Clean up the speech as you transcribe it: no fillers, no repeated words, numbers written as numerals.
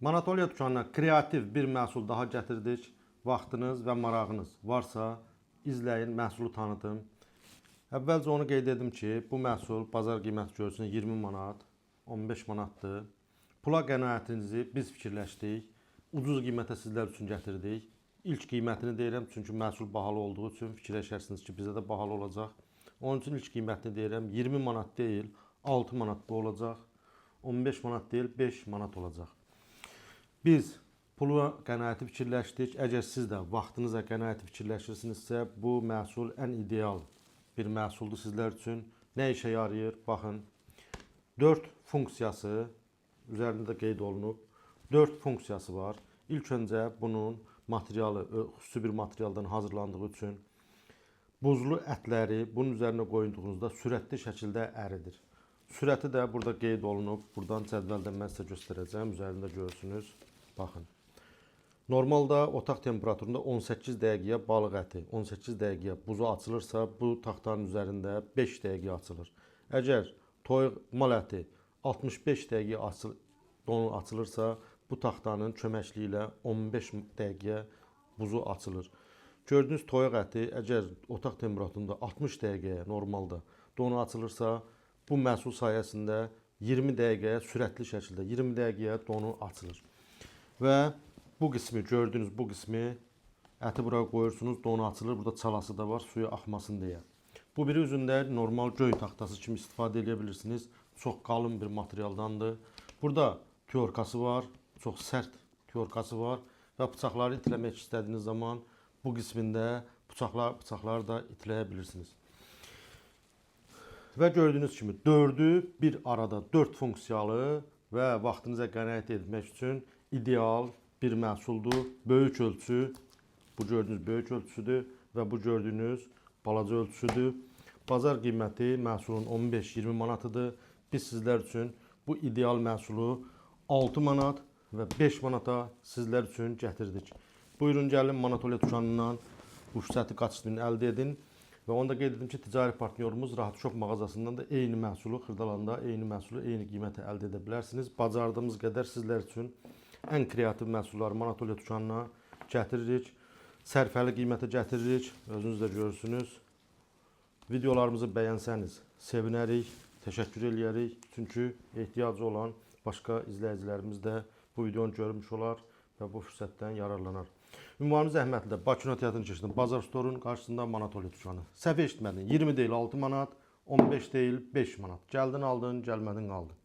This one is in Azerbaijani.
Manatoliya dükanına kreativ bir məhsul daha gətirdik. Vaxtınız və marağınız varsa izləyin, məhsulu tanıtım. Əvvəlcə onu qeyd edim ki, bu məhsul bazar qiyməti görsün 20 manat, 15 manatdır. Pula qənaətinizi biz fikirləşdik. Ucuz qiymətə sizlər üçün gətirdik. İlk qiymətini deyirəm çünki məhsul bahalı olduğu üçün fikirləşərsiniz ki, bizə də bahalı olacaq. Onun üçün ilk qiymətini deyirəm 20 manat deyil, 6 manat da olacaq. 15 manat deyil, 5 manat olacaq. Biz pula qənaəti fikirləşdik. Əgər siz də vaxtınıza qənaəti fikirləşirsinizsə, bu məhsul ən ideal bir məhsuldur sizlər üçün. Nə işə yarayır? Baxın, 4 funksiyası üzərində qeyd olunub. 4 funksiyası var. İlk öncə bunun materialı xüsusi bir materialdan hazırlandığı üçün buzlu ətləri bunun üzərinə qoyduğunuzda sürətli şəkildə əridir. Sürəti də burada qeyd olunub. Buradan cədvəldən mən sizə göstərəcəm. Üzərində görürsünüz. Baxın. Normalda otaq temperaturunda 18 dəqiqəyə balıq əti, 18 dəqiqəyə buzu açılırsa, bu taxtanın üzərində 5 dəqiqə açılır. Əgər toyuq mal əti 65 dəqiqə donu açılırsa, bu taxtanın köməkliyi ilə 15 dəqiqə buzu açılır. Gördüyünüz toyuq əti əgər otaq temperaturunda 60 dəqiqəyə normalda donu açılırsa, bu məhsul sayəsində 20 dəqiqəyə sürətli şəkildə 20 dəqiqəyə donu açılır. Və bu qismi, gördüyünüz bu qismi əti buraya qoyursunuz, donu açılır. Burada çalası da var, suyu axmasın deyə. Bu biri üzündə normal göy taxtası kimi istifadə edə bilirsiniz. Çox qalın bir materialdandır. Burada tyorkası var, çox sərt tyorkası var və bıçaqları itiləmək istədiyiniz zaman bu qismində bıçaqları da itiləyə bilirsiniz. Və gördüyünüz kimi 4'ü bir arada 4 funksiyalı və vaxtınıza qənaət etmək üçün ideal bir məhsuldur. Böyük ölçü, bu gördüyünüz böyük ölçüsüdür və bu gördüyünüz balaca ölçüsüdür. Bazar qiyməti məhsulun 15-20 manatıdır. Biz sizlər üçün bu ideal məhsulu 6 manat və 5 manata sizlər üçün gətirdik. Buyurun gəlin Manatoliya dükanından bu fürsəti qaçışını əldə edin. Və onda qeyd edim ki, ticari partnyorumuz Rahat Shop mağazasından da eyni məhsulu Xırdalanda eyni məhsulu eyni qiymətə əldə edə bilərsiniz. Bacardığımız qədər sizlər üçün ən kreativ məhsulları Manatoliya dükanına gətiririk. Sərfəli qiymətə gətiririk. Özünüz də görürsünüz. Videolarımızı bəyənsəniz sevinərik, təşəkkür eləyərik. Çünki ehtiyacı olan başqa izləyicilərimiz də bu videonu görmüş olar və bu fürsətdən yararlanar. Ünvanımız Əhmədlidə, Bakı Kino Teatrının keçidində Bazar Storun qarşısında Manatoliya dükanı. Səhv eşitmədin, 20 deyil 6 manat, 15 deyil 5 manat. Gəldin aldın, gəlmədin qaldın.